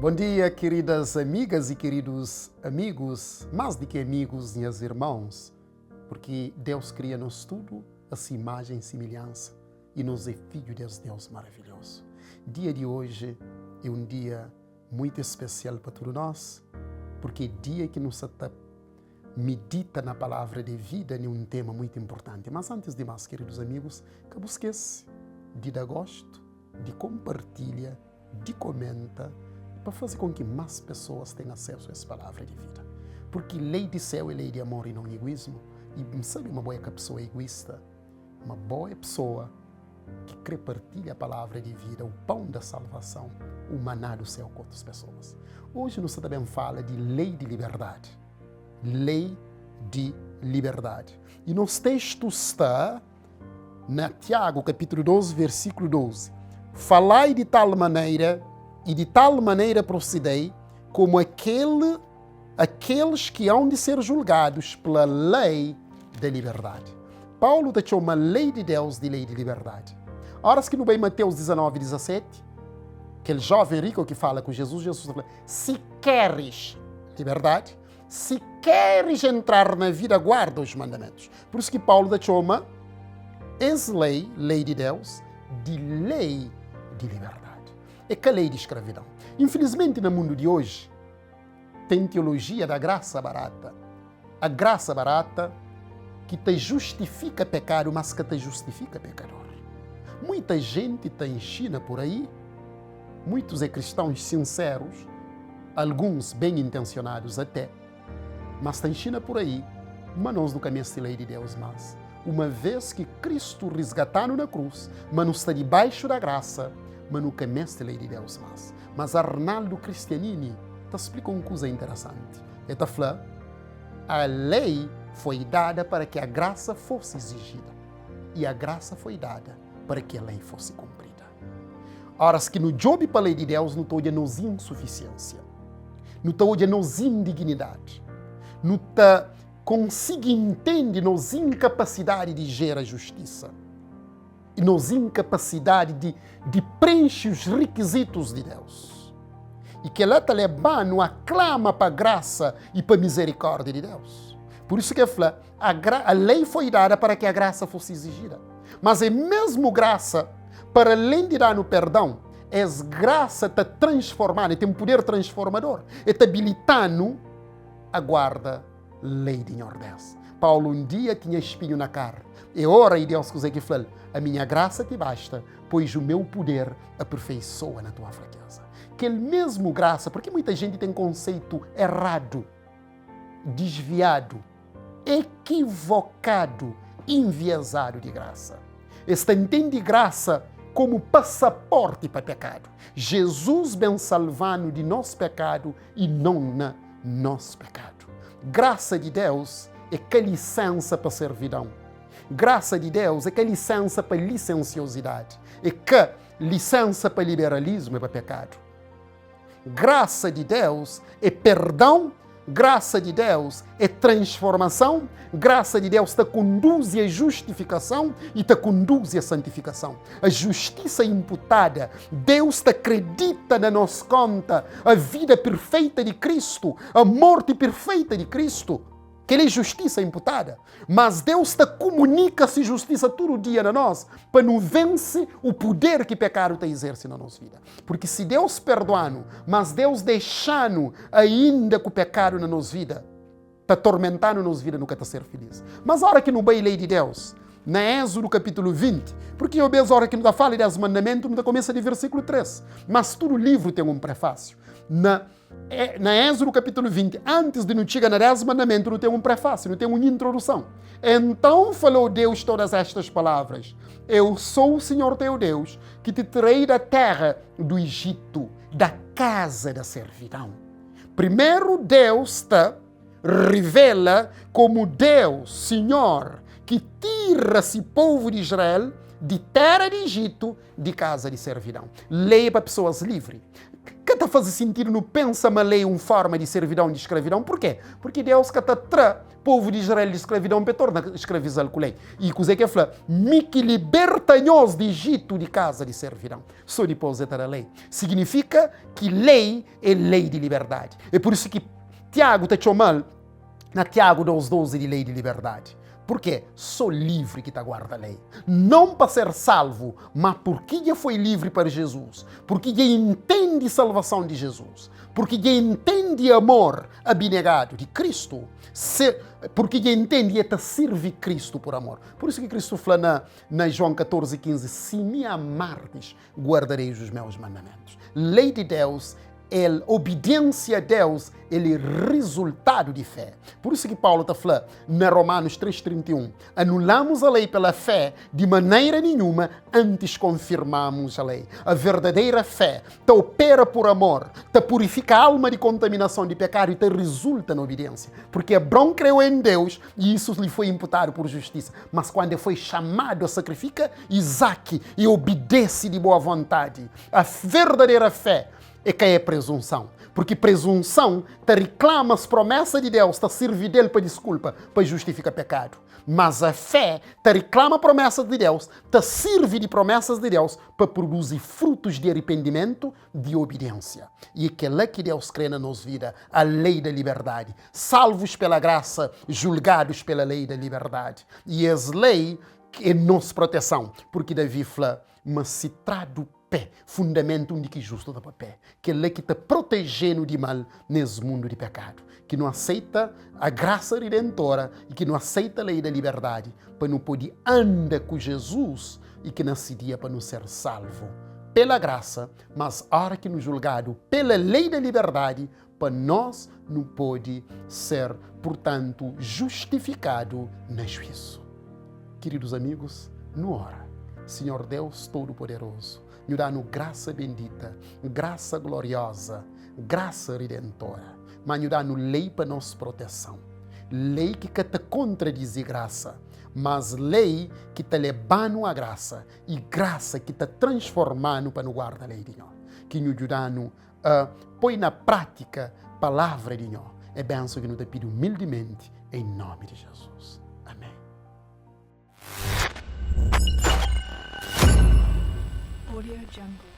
Bom dia, queridas amigas e queridos amigos, mais do que amigos, minhas irmãos, porque Deus cria-nos tudo a sua imagem e semelhança e nos é filho de Deus maravilhoso. Dia de hoje é um dia muito especial para todos nós, porque é dia que nos medita na palavra de vida em um tema muito importante. Mas antes de mais, queridos amigos, que busquesse de dar gosto, de compartilhar, de comentar, para fazer com que mais pessoas tenham acesso a essa palavra de vida. Porque lei de céu é lei de amor e não egoísmo. E sabe uma boa pessoa egoísta? Uma boa pessoa que quer partilhar a palavra de vida, o pão da salvação, o maná do céu com outras pessoas. Hoje nós também fala de lei de liberdade. Lei de liberdade. E nos textos está na Tiago, capítulo 12, versículo 12. Falai de tal maneira e de tal maneira procedei como aqueles que hão de ser julgados pela lei da liberdade. Paulo deixou uma lei de Deus de lei de liberdade. Horas que no bem Mateus 19, 17, aquele jovem rico que fala com Jesus fala, se queres liberdade, se queres entrar na vida, guarda os mandamentos. Por isso que Paulo deixou uma lei de Deus, de lei de liberdade. É que a lei de escravidão. Infelizmente, no mundo de hoje, tem teologia da graça barata. A graça barata que te justifica pecado, mas que te justifica pecador. Muita gente te ensina por aí, muitos cristãos sinceros, alguns bem intencionados até, mas te ensina por aí, mas nós nunca conhecemos a lei de Deus mais. Uma vez que Cristo resgatou na cruz, mas não está debaixo da graça, mas nunca conhece a lei de Deus mais. Mas Arnaldo Cristianini te explica uma coisa interessante. Ele está falando, a lei foi dada para que a graça fosse exigida. E a graça foi dada para que a lei fosse cumprida. Ora, que no job para a lei de Deus não está nos insuficiência, não está nos indignidade, não está consegue entender nos incapacidade de gerar justiça e nos incapacidade de preencher os requisitos de Deus. E que ela está levando aclama para a graça e para a misericórdia de Deus. Por isso que eu falo, a lei foi dada para que a graça fosse exigida. Mas é mesmo graça, para além de dar no perdão, é graça está transformando, tem um poder transformador, está habilitando a guarda lei de ordem. Paulo um dia tinha espinho na carne. E ora e Deus consegue falar, a minha graça te basta, pois o meu poder aperfeiçoa na tua fraqueza. Que ele mesmo graça, porque muita gente tem conceito errado, desviado, equivocado, enviesado de graça. Esta entende graça como passaporte para pecado. Jesus bem salvando de nosso pecado e não na nosso pecado. Graça de Deus é que licença para servidão. Graça de Deus é que licença para licenciosidade. É que licença para liberalismo e para pecado. Graça de Deus é perdão. Graça de Deus é transformação. Graça de Deus te conduz à justificação e te conduz à santificação. A justiça imputada, Deus te acredita na nossa conta a vida perfeita de Cristo, a morte perfeita de Cristo, que Ele é justiça imputada. Mas Deus te comunica-se justiça todo dia na nós, para não vencer o poder que o pecado te exerce na nossa vida. Porque se Deus perdoando, mas Deus deixando ainda que o pecado na nossa vida, te atormentando na nossa vida, nunca te ser feliz. Mas a hora que não vai lei de Deus, na Êxodo capítulo 20, porque eu vejo a hora que não fala de mandamentos, não começa de versículo 3. Mas todo livro tem um prefácio. Na Êxodo capítulo 20, antes de não chegar na 10 mandamentos, não tem um prefácio, não tem uma introdução. Então falou Deus todas estas palavras. Eu sou o Senhor teu Deus, que te tirei da terra do Egito, da casa da servidão. Primeiro Deus te revela como Deus, Senhor, que tira esse povo de Israel de terra de Egito, de casa de servidão. Lei para pessoas livres. Que está faz sentido no pensa uma lei, uma forma de servidão, de escravidão. Por quê? Porque Deus que está povo de Israel de escravidão para tornar escravizar com lei. E coisa que fala, me que liberta-nos de Egito de casa de servidão. Só depois de a lei. Significa que lei é lei de liberdade. É por isso que Tiago te chamou na Tiago 2,12 de lei de liberdade. Por quê? Sou livre que te guarda a lei. Não para ser salvo, mas porque ele foi livre para Jesus. Porque ele entende a salvação de Jesus. Porque ele entende amor abnegado de Cristo. Porque ele entende e te serve Cristo por amor. Por isso que Cristo fala na João 14,15: se me amardes, guardareis os meus mandamentos. Lei de Deus, obediência a Deus, ele é resultado de fé. Por isso que Paulo está falando na Romanos 3,31: anulamos a lei pela fé, de maneira nenhuma antes confirmamos a lei. A verdadeira fé te opera por amor, te purifica a alma de contaminação de pecado e te resulta na obediência. Porque Abraão creu em Deus e isso lhe foi imputado por justiça. Mas quando ele foi chamado a sacrificar Isaac e obedece de boa vontade, a verdadeira fé é que é presunção. Porque presunção te reclama as promessas de Deus, te serve dele para desculpa, para justificar pecado. Mas a fé te reclama a promessa de Deus, te serve de promessas de Deus para produzir frutos de arrependimento, de obediência. E é que lá que Deus crê na nossa vida, a lei da liberdade. Salvos pela graça, julgados pela lei da liberdade. E essa lei é nossa proteção. Porque Davi fala, mas se trado fundamento de que justo da pé, que ele que está protegendo de mal nesse mundo de pecado, que não aceita a graça redentora e que não aceita a lei da liberdade para não poder andar com Jesus e que nesse dia para não ser salvo pela graça, mas a hora que nos julgado pela lei da liberdade, para nós não pode ser, portanto, justificado no juízo. Queridos amigos, no hora, Senhor Deus Todo-Poderoso, nos dá graça bendita, graça gloriosa, graça redentora, mas nos dá lei para nossa proteção. Lei que te contradiz graça, mas lei que te levando a graça e graça que te transformando para nos guardar a lei de nós. Que nos ajudando a pôr na prática a palavra de nós. É benção que nos te pido humildemente em nome de Jesus. Amém. Audio Jungle.